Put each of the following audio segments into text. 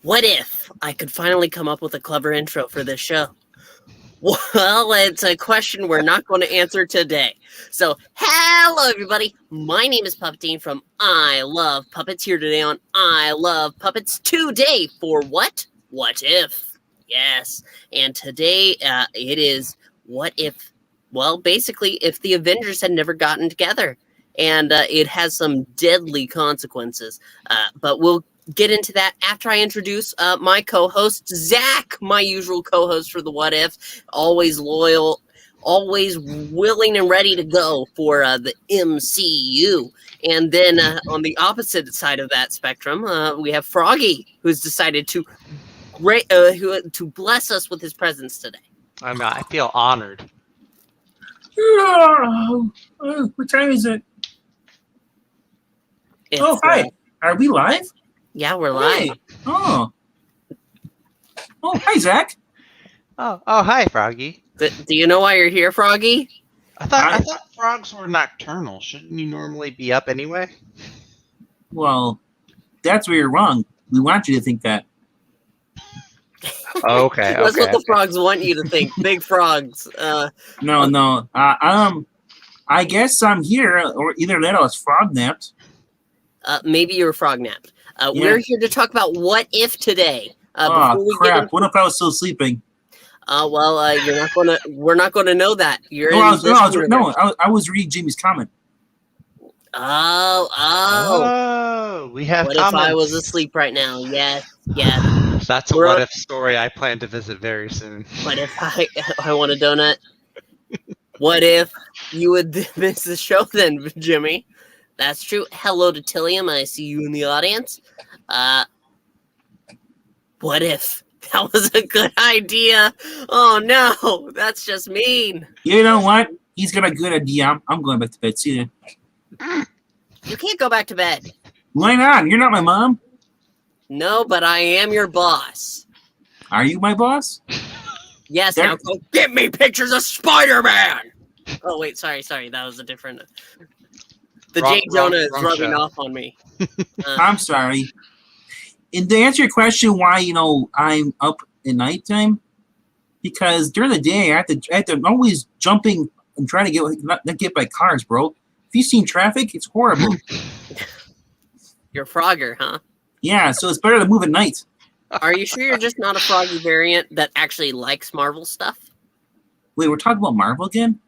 What if I could finally come up with a clever intro for this show? Well, it's a question we're not going to answer today. So, hello everybody. My name is Puppetine from I Love Puppets, here today on I Love Puppets today for what? What if? Yes. And today it is what if, well, basically if the Avengers had never gotten together. And it has some deadly consequences. But we'll get into that after I introduce my co-host, Zach, my usual co-host for the What If, always loyal, always willing and ready to go for the MCU. And then on the opposite side of that spectrum, we have Froggy, who's decided to bless us with his presence today. I feel honored. What time is it? It's, hi. Are we live? Yeah, we're live. Hey. Oh, hi, Zach. Oh, hi, Froggy. Do you know why you're here, Froggy? I thought frogs were nocturnal. Shouldn't you normally be up anyway? Well, that's where you're wrong. We want you to think that. Okay. That's what the frogs want you to think. Big frogs. No. I guess I'm here, or either that or I was frog napped. Maybe you were frog napped. We're here to talk about what if today. Crap! What if I was still sleeping? You're not gonna. We're not gonna know that. I was reading Jamie's comment. Oh. We have what comments. If I was asleep right now? Yes. That's a what if story I plan to visit very soon. What if I want a donut? What if you would miss the show then, Jimmy? That's true. Hello to Tillium. I see you in the audience. What if that was a good idea? Oh no, that's just mean. You know what? He's got a good idea. I'm going back to bed. See you. You can't go back to bed. Why not? You're not my mom. No, but I am your boss. Are you my boss? Yes. Now go get me pictures of Spider-Man. Oh wait, sorry. That was a different. The J. Jonah is rubbing off on me. I'm sorry. And to answer your question, why I'm up at nighttime, because during the day I have to always jumping and trying to not get by cars, bro. If you've seen traffic, it's horrible. You're a Frogger, huh? Yeah, so it's better to move at night. Are you sure you're just not a Froggy variant that actually likes Marvel stuff? Wait, we're talking about Marvel again?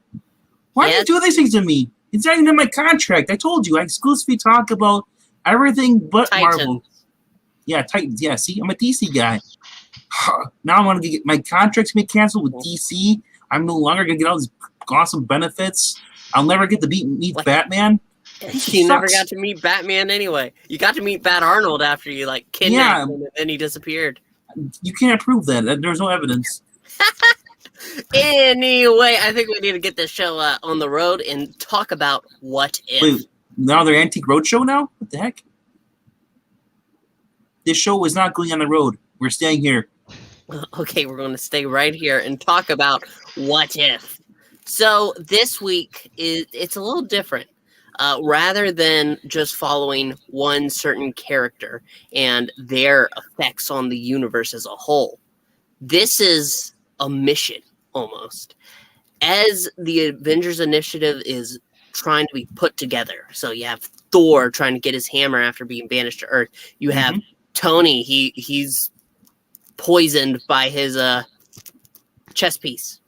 Why do you do these things to me? It's not even in my contract. I told you I exclusively talk about everything but Titans. Marvel. Yeah, Titans. Yeah, see, I'm a DC guy. Now I'm going to get my contract's going to be canceled with DC. I'm no longer going to get all these awesome benefits. I'll never get to meet Batman. You never got to meet Batman anyway. You got to meet Bat Arnold after you kidnapped him and then he disappeared. You can't prove that. There's no evidence. Anyway, I think we need to get this show on the road and talk about what if. Wait, now they're Antique Roadshow now? What the heck? This show is not going on the road. We're staying here. Okay, we're going to stay right here and talk about what if. So this week, it's a little different. Rather than just following one certain character and their effects on the universe as a whole, this is a mission almost. As the Avengers Initiative is trying to be put together. So you have Thor trying to get his hammer after being banished to Earth. You have Tony. He's poisoned by his chess piece.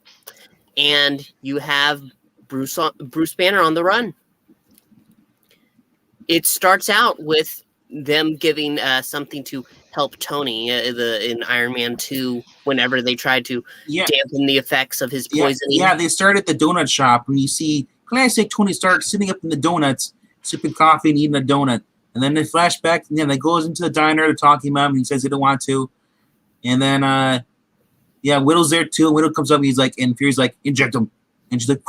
And you have Bruce Banner on the run. It starts out with them giving something to help Tony in Iron Man 2 whenever they tried to dampen the effects of his poisoning. Yeah, they start at the donut shop and you see classic Tony Stark sitting up in the donuts, sipping coffee and eating a donut. And then they flash back and then they goes into the diner, they're talking about him and he says he don't want to. And then Widow's there too, and Widow comes up and he's like, and Fury's like, inject him. And she's like,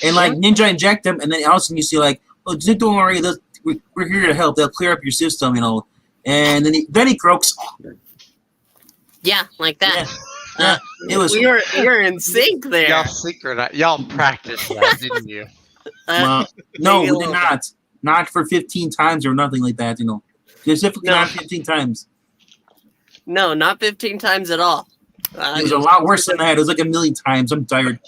and Ninja inject him, and then all of a sudden you see oh, don't worry, we're here to help. They'll clear up your system, And then he croaks. Yeah, like that. Yeah. It was. You're in sync there. Y'all practiced that, didn't you? No, we did not. Not for 15 times or nothing like that. Specifically, No. not 15 times. No, not 15 times at all. It was a lot worse than that. It was like 1,000,000 times. I'm tired.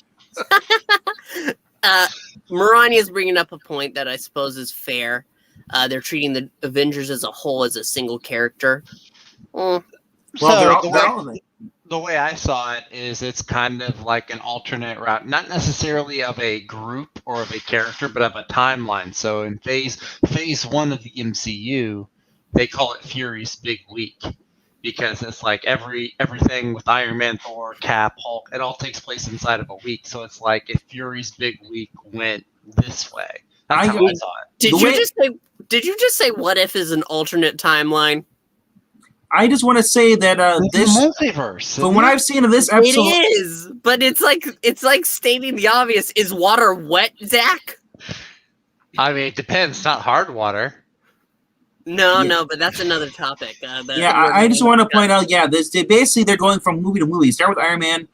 Marania's bringing up a point that I suppose is fair. They're treating the Avengers as a whole as a single character. Well, So the way I saw it is it's kind of like an alternate route, not necessarily of a group or of a character, but of a timeline. So in phase 1 of the MCU, they call it Fury's Big Week because it's like everything with Iron Man, Thor, Cap, Hulk, it all takes place inside of a week. So it's like if Fury's Big Week went this way. That's how I saw it. Did you just say what if is an alternate timeline? I just want to say that this multiverse. from what I've seen of this episode, It is, but it's like stating the obvious. Is water wet, Zach? I mean, it depends. Not hard water. No, but that's another topic. I just want to point out, they're going from movie to movie. Start with Iron Man,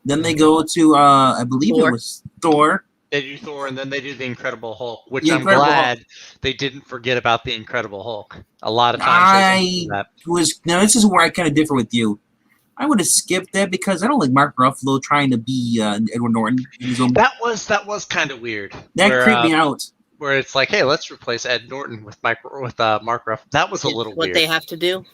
then they go to I believe Thor. it was Thor. They do Thor, and then they do the Incredible Hulk, which The I'm Incredible glad they didn't forget about the Incredible Hulk. A lot of times Now this is where I kind of differ with you. I would have skipped that because I don't like Mark Ruffalo trying to be Edward Norton. That was kind of weird. That creeped me out. Where it's like, hey, let's replace Ed Norton with Mark Ruffalo. That was a little what weird. They have to do.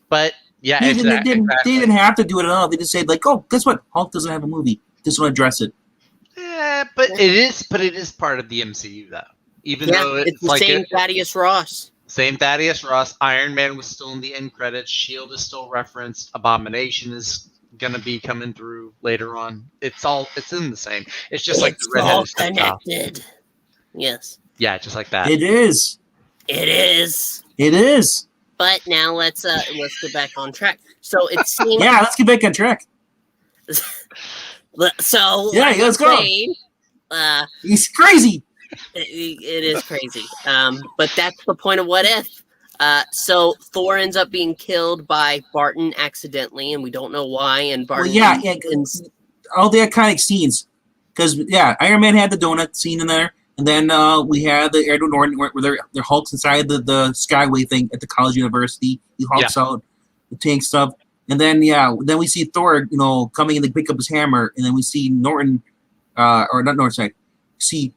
But yeah, They didn't have to do it at all. They just said like, oh, guess what? Hulk doesn't have a movie. Just want to address it. Yeah, but it is part of the MCU though. Even though it's the like same Thaddeus Ross. Same Thaddeus Ross. Iron Man was still in the end credits. Shield is still referenced. Abomination is gonna be coming through later on. It's in the same. It's just like the all redheaded connected. Yes. Yeah, just like that. It is. It is. It is. But now let's get back on track. So it seems Yeah, let's get back on track. So yeah, let's go. He's crazy. It is crazy. But that's the point of what if. So Thor ends up being killed by Barton accidentally, and we don't know why. And Barton, all the iconic scenes, because Iron Man had the donut scene in there, and then we had the Edward Norton where they're Hulks inside the Skyway thing at the college university. He hulks out the tank stuff, and then we see Thor, coming in to pick up his hammer, and then we see Norton, or not Norton, sorry, see,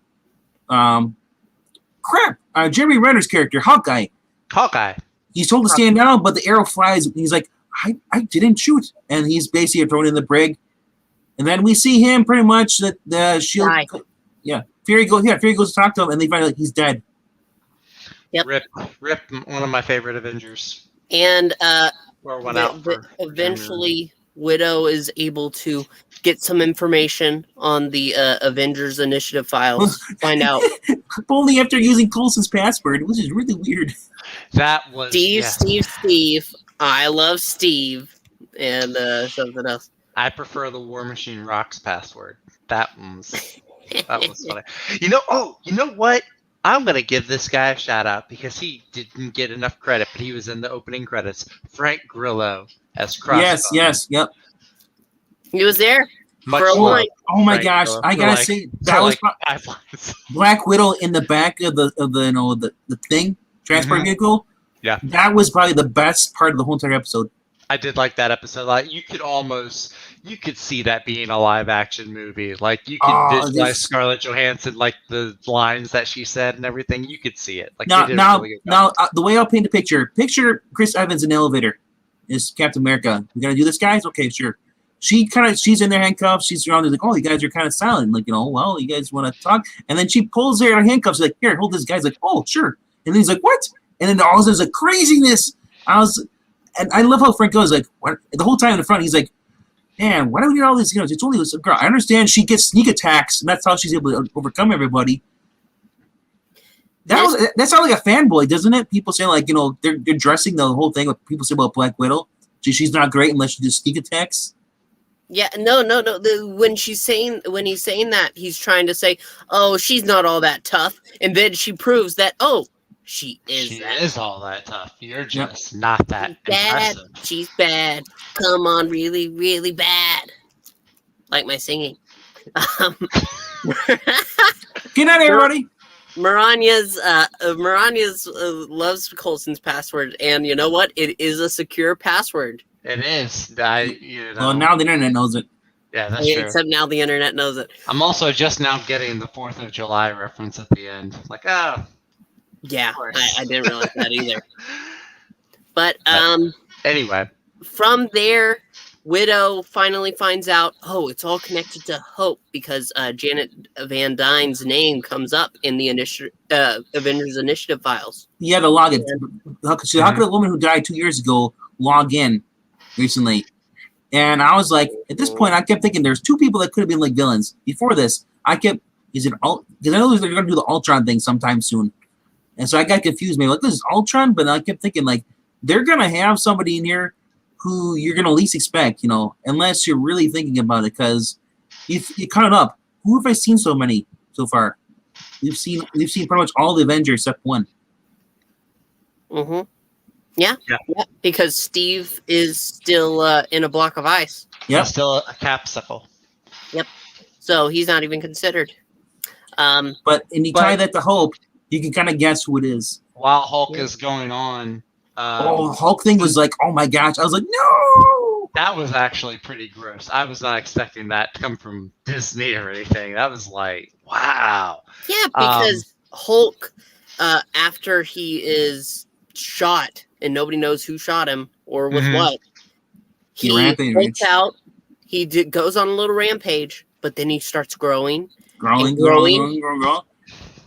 Jeremy Renner's character, Hawkeye. He's told to stand down, but the arrow flies. And he's like, I didn't shoot. And he's basically thrown in the brig. And then we see him pretty much that the shield. Fury goes to talk to him, and they find out he's dead. Yep. Rip, one of my favorite Avengers. And eventually Widow is able to get some information on the Avengers Initiative files. Find out. Only after using Coulson's password, which is really weird. That was Steve. I love Steve. And something else. I prefer the War Machine Rocks password. That was funny. You know what? I'm gonna give this guy a shout out because he didn't get enough credit, but he was in the opening credits. Frank Grillo as Crossbow. Yep. He was there. Oh my gosh! I gotta say that was Black Widow in the back of the thing transport vehicle. Yeah, that was probably the best part of the whole entire episode. I did like that episode. Like you could see that being a live action movie. Like you could visualize Scarlett Johansson, like the lines that she said and everything. You could see it. Like now, the way I'll paint a picture Chris Evans in the elevator is Captain America. We gotta do this, guys? Okay, sure. She's in their handcuffs. She's around there like, oh, you guys are kind of silent. Like, well, you guys want to talk? And then she pulls her handcuffs. Like, here, hold this. Guy's like, oh, sure. And then he's like, what? And then all of a sudden, there's like craziness. And I love how Frank goes like, what? The whole time in the front, he's like, man, why do we need all these? It's only this girl. I understand she gets sneak attacks, and that's how she's able to overcome everybody. That sounds like a fanboy, doesn't it? People say like, they're dressing the whole thing. What people say about Black Widow. She's not great unless she does sneak attacks. Yeah, no. When he's saying that, he's trying to say, "Oh, she's not all that tough," and then she proves that, "Oh, she is. She is all that tough. You're just not that impressive. She's bad. Come on, really, really bad." Like my singing. Good night, everybody. Miranya's loves Coulson's password, and you know what? It is a secure password. It is. Well, now the internet knows it. Yeah, that's true. Except now the internet knows it. I'm also just now getting the 4th of July reference at the end. Like, oh. Yeah, I didn't realize that either. But anyway, from there, Widow finally finds out, it's all connected to Hope because Janet Van Dyne's name comes up in the Avengers Initiative files. You had to log it. How could a woman who died 2 years ago log in recently? And I was like, at this point, I kept thinking there's 2 people that could have been like villains. Before this, because I know they're going to do the Ultron thing sometime soon. And so I got confused. Maybe like, this is Ultron, but I kept thinking like, they're going to have somebody in here who you're going to least expect, unless you're really thinking about it. Because if you count it up, who have I seen so many so far? We've seen pretty much all the Avengers except one. Mm-hmm. Yeah. Because Steve is still in a block of ice. Yeah. Still a capsicle. Yep. So he's not even considered. But tie that to Hope, you can kind of guess who it is. While Hulk is going on. Hulk thing was like, oh my gosh. I was like, no! That was actually pretty gross. I was not expecting that to come from Disney or anything. That was like, wow. Yeah, because Hulk, after he is shot, and nobody knows who shot him or with what, he holds out, he goes on a little rampage, but then he starts growing. Growing.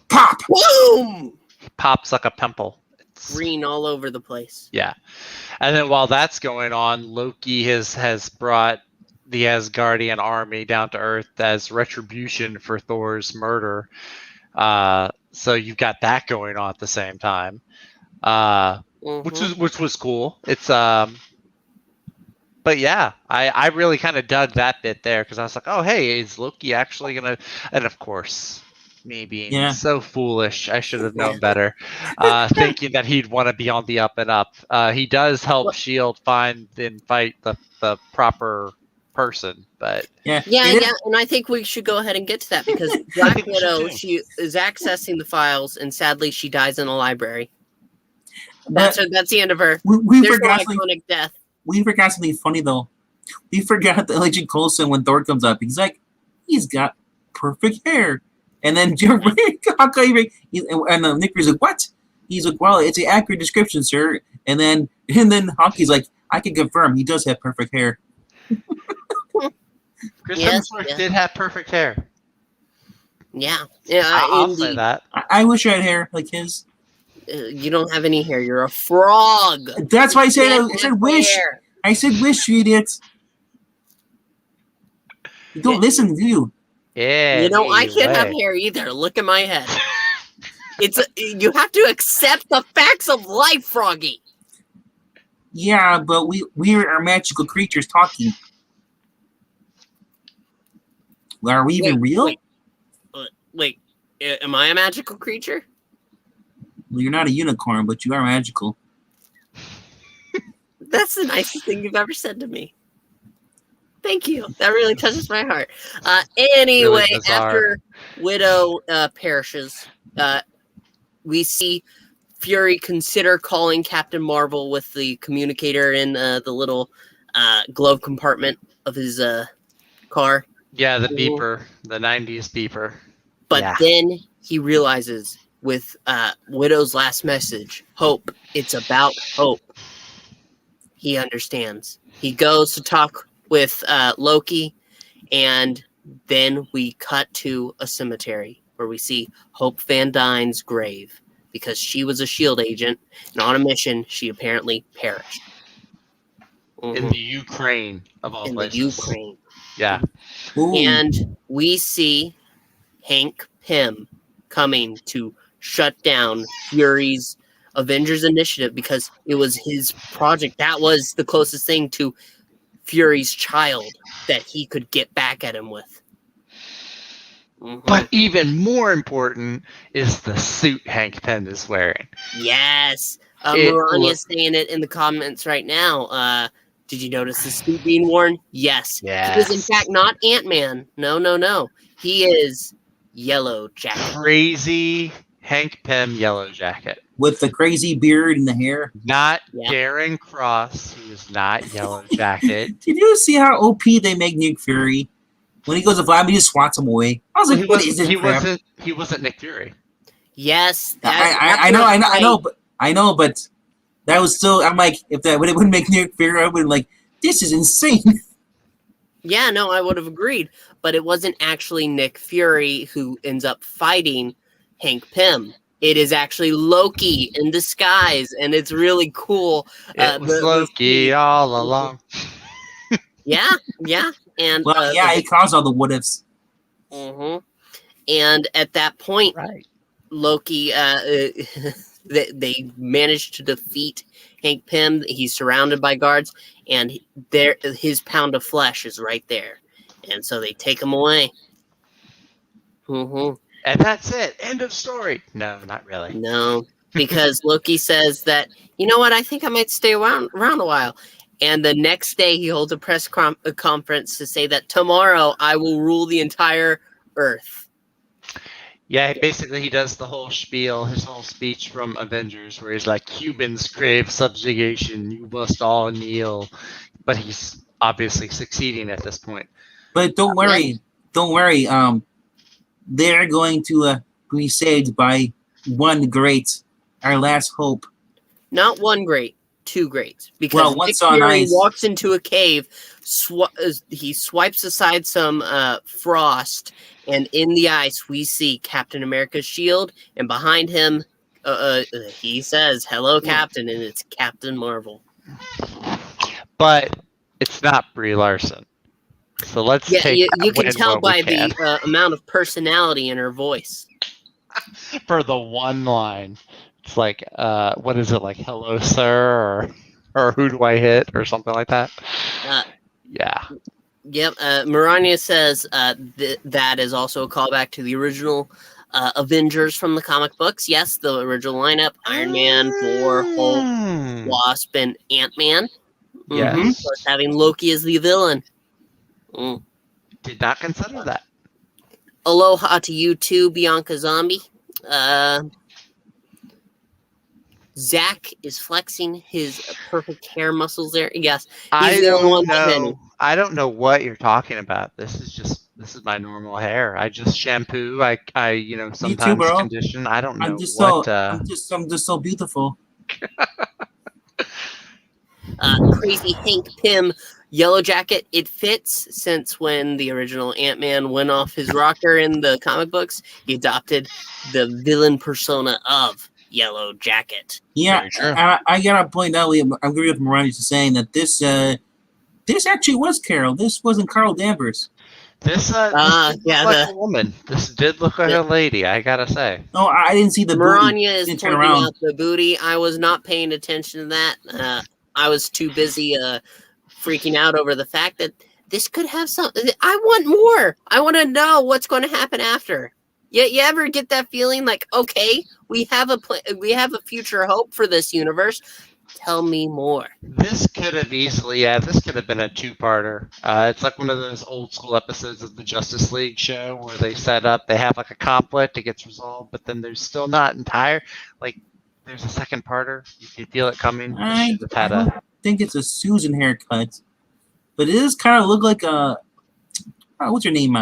Pop! Boom! Pops like a pimple. Green all over the place. Yeah. And then while that's going on, Loki has brought the Asgardian army down to Earth as retribution for Thor's murder. So you've got that going on at the same time. Which was cool. It's but yeah, I really kind of dug that bit there because I was like, oh hey, is Loki actually gonna? And of course, me being so foolish, I should have known better, thinking that he'd want to be on the up and up. He does help Shield find and fight the proper person, but yeah, and I think we should go ahead and get to that because Black Widow, she is accessing the files, and sadly, she dies in a library. That's the end of her. We forgot iconic death. We forgot something funny though. We forgot that Agent Coulson when Thor comes up, he's got perfect hair, and then and Nick is like, what? He's like, well, it's an accurate description, sir. And then Hawkeye's like, I can confirm he does have perfect hair. Chris Hemsworth did have perfect hair. Yeah, I'll say that. I wish I had hair like his. You don't have any hair. You're a frog. That's why I said wish. Hair. I said wish, you idiots. You don't listen, do you? Yeah. I can't have hair either. Look at my head. You have to accept the facts of life, Froggy. Yeah, but we are magical creatures talking. Are we even real? Wait, am I a magical creature? Well, you're not a unicorn, but you are magical. That's the nicest thing you've ever said to me. Thank you. That really touches my heart. Anyway, really after Widow perishes, we see Fury consider calling Captain Marvel with the communicator in the little glove compartment of his car. Yeah, the beeper, the 90s beeper. But then he realizes with Widow's last message, Hope, it's about Hope. He understands. He goes to talk with Loki, and then we cut to a cemetery where we see Hope Van Dyne's grave because she was a S.H.I.E.L.D. agent, and on a mission, she apparently perished. In the Ukraine, of all places. In the Ukraine. Yeah. Ooh. And we see Hank Pym coming to shut down Fury's Avengers Initiative because it was his project. That was the closest thing to Fury's child that he could get back at him with. But even more important is the suit Hank Pym is wearing. Yes. Mariah's saying it in the comments right now. Did you notice the suit being worn? Yes. He is, in fact, not Ant-Man. No. He is Yellow Jacket. Crazy Hank Pym Yellow Jacket. With the crazy beard and the hair. Not Darren Cross, who is not Yellow Jacket. Did you see how OP they make Nick Fury? When he goes to fly, he just swats him away. I was like, "What is this crap?" He wasn't Nick Fury. Yes, I know, but that was still. I'm like, if that wouldn't make Nick Fury, I would like, this is insane. Yeah, no, I would have agreed, but it wasn't actually Nick Fury who ends up fighting Hank Pym. It is actually Loki in disguise, and it's really cool. It was Loki all along. Yeah, and he caused all the what ifs. Mm-hmm. And at that point, Loki, they managed to defeat Hank Pym. He's surrounded by guards, and his pound of flesh is right there, and so they take him away. Mm-hmm. And that's it. End of story. No, not really. No, because Loki says that, you know what, I think I might stay around a while. And the next day he holds a press conference to say that tomorrow I will rule the entire Earth. Yeah, basically he does the whole spiel, his whole speech from Avengers, where he's like, humans crave subjugation, you must all kneel. But he's obviously succeeding at this point. But don't worry. They're going to be saved by one great, our last hope. Not one great, two greats. Because Nick Fury walks into a cave, he swipes aside some frost, and in the ice we see Captain America's shield, and behind him he says, "Hello, Captain," and it's Captain Marvel. But it's not Brie Larson. So let's take you can tell by the amount of personality in her voice. For the one line. It's like, what is it, like, hello, sir, or who do I hit, or something like that? Yeah. Yep. Marania says that is also a callback to the original Avengers from the comic books. Yes, the original lineup: Iron Man, Thor, Hulk, Wasp, and Ant-Man. Yes. Mm-hmm. Of course, having Loki as the villain. Did not consider that. Aloha to you too, Bianca Zombie. Zach is flexing his perfect hair muscles there. Yes, I don't know what you're talking about. This is my normal hair. I just shampoo. I sometimes condition. I don't know I'm just so beautiful. Crazy Hank Pym Yellow Jacket. It fits, since when the original Ant-Man went off his rocker in the comic books, he adopted the villain persona of Yellow Jacket. Yeah, I gotta point out, I agree with Miranda saying that this actually was Carol. This wasn't Carol Danvers. This did look like a woman. This did look like a lady, I gotta say. No, I didn't see the Miranda is pointing out the booty. I was not paying attention to that. I was too busy freaking out over the fact that this could have something. I want more. I want to know what's going to happen after. You ever get that feeling like, okay, we have a future hope for this universe. Tell me more. This could have easily, this could have been a two-parter. It's like one of those old school episodes of the Justice League show where they have like a conflict, it gets resolved, but then there's still not entire, like, there's a second parter. You can feel it coming. I don't think it's a Susan haircut, but it does kind of look like a, what's her name?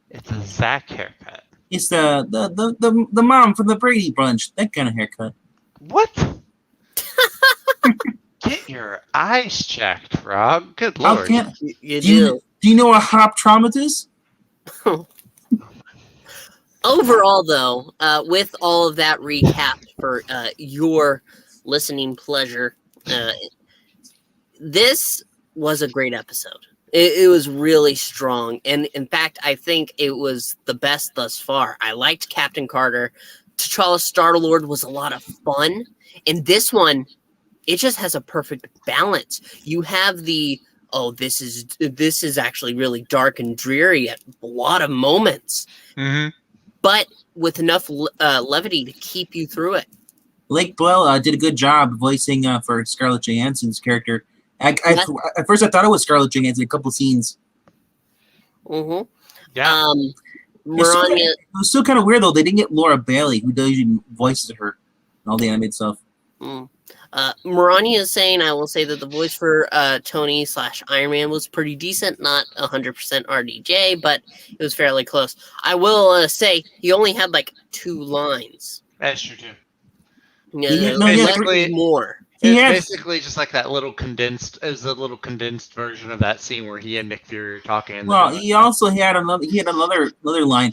It's a Zach haircut. It's the mom from the Brady Bunch. That kind of haircut. What? Get your eyes checked, Rob. Good lord. You do. Do you know what hop trauma is? Overall, though, with all of that recap for your listening pleasure, this was a great episode. It was really strong. And in fact, I think it was the best thus far. I liked Captain Carter. T'Challa Star-Lord was a lot of fun. And this one, it just has a perfect balance. You have this is actually really dark and dreary at a lot of moments. Mm-hmm. But with enough levity to keep you through it. Blake Boyle did a good job voicing for Scarlett Johansson's character. At first, I thought it was Scarlett Johansson in a couple scenes. Mm-hmm. Yeah. Marania. It was still kind of weird though. They didn't get Laura Bailey, who does voices her and all the animated stuff. Marania is saying, I will say that the voice for Tony/Iron Man was pretty decent, not 100% RDJ, but it was fairly close. I will say he only had like 2 lines. That's true too. Basically, more. It's basically just like that little condensed. It was a little condensed version of that scene where he and Nick Fury are talking. Well, he also had another. He had another line.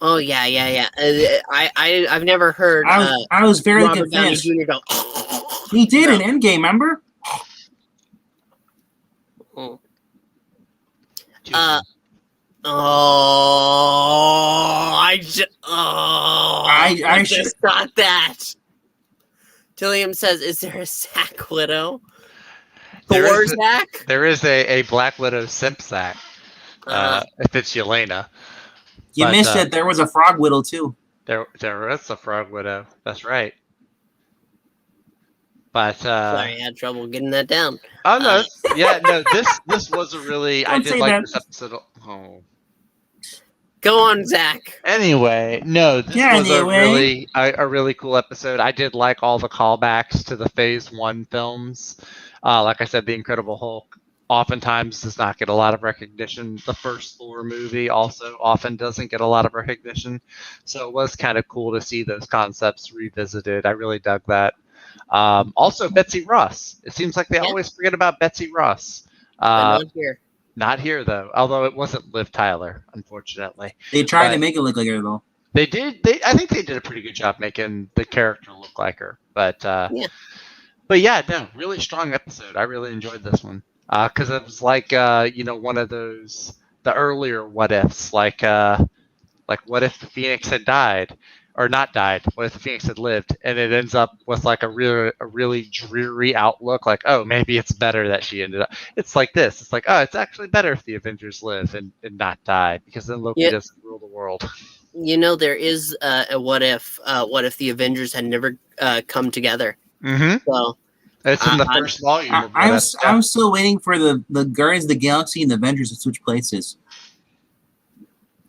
Oh yeah. I've never heard. I was very Robert Downey convinced. Jr. go. He did in Endgame, remember? I just got that. Tillium says, "Is there a Sack Widow? Thor Sack? There is a Black Widow simp sack. If it's Yelena. You missed it. There was a Frog Widow too. There is a Frog Widow. That's right. But sorry, I had trouble getting that down. Oh no, this was a really. I did like this episode. Oh. Go on, Zach. Anyway, no, this was a really cool episode. I did like all the callbacks to the Phase 1 films. Like I said, The Incredible Hulk oftentimes does not get a lot of recognition. The first Thor movie also often doesn't get a lot of recognition. So it was kind of cool to see those concepts revisited. I really dug that. Also, Betsy Ross. It seems like they always forget about Betsy Ross. Not here. Not here, though. Although it wasn't Liv Tyler, unfortunately. They tried to make it look like her, though. They did. I think they did a pretty good job making the character look like her. But no, really strong episode. I really enjoyed this one because it was like one of those the earlier what ifs, like what if the Phoenix had died or not died? What if the Phoenix had lived? And it ends up with like a really dreary outlook. Like, oh, maybe it's better that she ended up. It's like this. It's like, oh, it's actually better if the Avengers live and not die because then Loki doesn't rule the world. There is a what if the Avengers had never come together. Mm-hmm. So it's in the first volume. I'm still waiting for the Guardians of the Galaxy and the Avengers to switch places.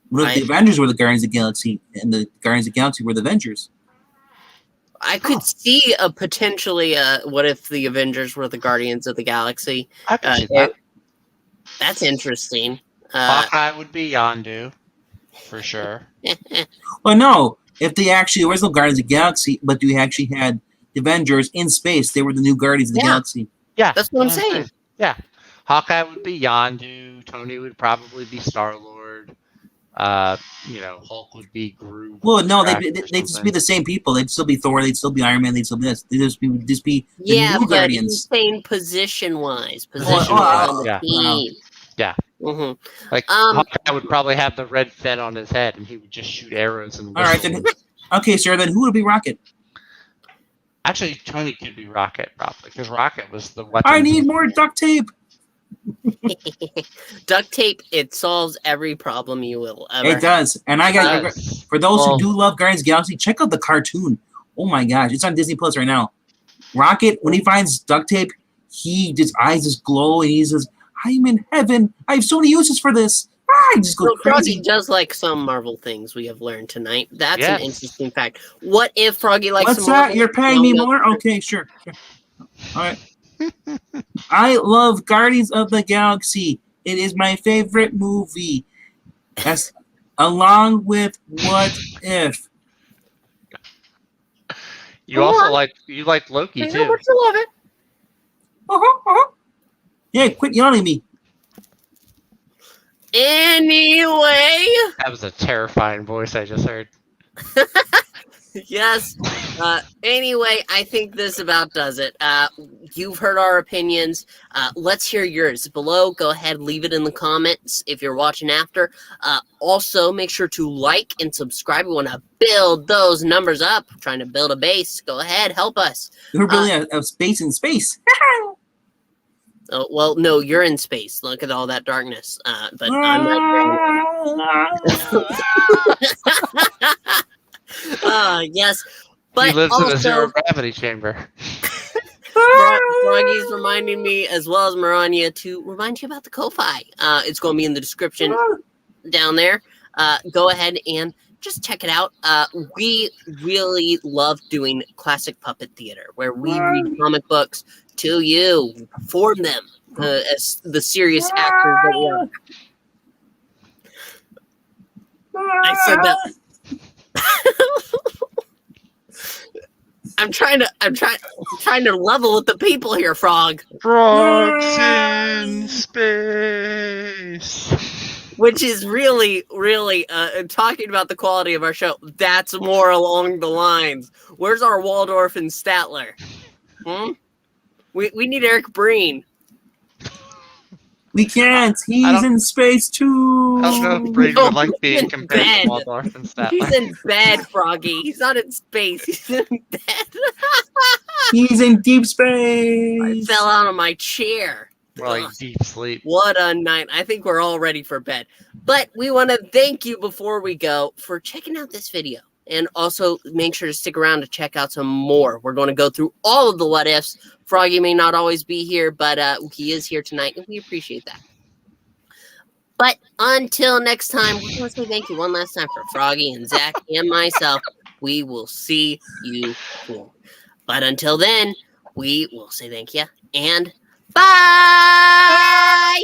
What if the Avengers were the Guardians of the Galaxy and the Guardians of the Galaxy were the Avengers? I could see a potentially what if the Avengers were the Guardians of the Galaxy. I could see that. That's interesting. Hawkeye would be Yondu, for sure. Well, no. If they actually was no Guardians of the Galaxy, but you actually had the Avengers in space, they were the new Guardians of the Galaxy. Yeah, that's what I'm saying. Yeah, Hawkeye would be Yondu. Tony would probably be Star-Lord. Hulk would be Groot. Well, no, they'd just be the same people. They'd still be Thor. They'd still be Iron Man. They'd still be this. They'd just be the new Guardians. He's saying position-wise. On the team. Yeah. Mm-hmm. Like Hawkeye would probably have the red Fett on his head, and he would just shoot arrows and. All right, then. Okay, sir. Then who would be Rocket? Actually, Tony could be Rocket probably because Rocket was the weapon. I need more duct tape. Duct tape, it solves every problem you will ever It does. And I got for those who do love Guardians of the Galaxy, check out the cartoon. Oh my gosh, it's on Disney Plus right now. Rocket, when he finds duct tape, his eyes just glow and he says, I'm in heaven. I have so many uses for this. He just goes crazy. Froggy does like some Marvel things we have learned tonight. That's an interesting fact. What if Froggy likes What's some that? Marvel? You're paying me more? Okay, sure. All right. I love Guardians of the Galaxy. It is my favorite movie. That's along with What If. You also like Loki too. You love it. Yeah, quit yelling at me. Anyway, that was a terrifying voice I just heard. Yes. Anyway, I think this about does it. You've heard our opinions. Let's hear yours below. Go ahead, leave it in the comments if you're watching after. Also, make sure to like and subscribe. We want to build those numbers up. Trying to build a base. Go ahead, help us. We're building a space in space. Oh, well, no, you're in space. Look at all that darkness. But I'm not. Yes, but he lives also, in a zero gravity chamber. Froggy's reminding me, as well as Marania, to remind you about the Ko-Fi. It's going to be in the description. down there, go ahead and just check it out. We really love doing classic puppet theater, where we read comic books to you, we perform them as the serious actors that we are. I said that. I'm trying to level with the people here, Frog. Frogs in space. Which is really, really talking about the quality of our show. That's more along the lines. Where's our Waldorf and Statler? We need Eric Breen. We can't. He's in space too. I don't know if Brady would like being compared to Waldorf and Statler. He's in bed, Froggy. He's not in space. He's in bed. He's in deep I space. fell out of my chair. More like deep sleep. What a night. I think we're all ready for bed. But we want to thank you before we go for checking out this video. And also make sure to stick around to check out some more. We're going to go through all of the what ifs. Froggy may not always be here, but he is here tonight, and we appreciate that. But until next time, we want to say thank you one last time for Froggy and Zach and myself. We will see you soon. But until then, we will say thank you and bye!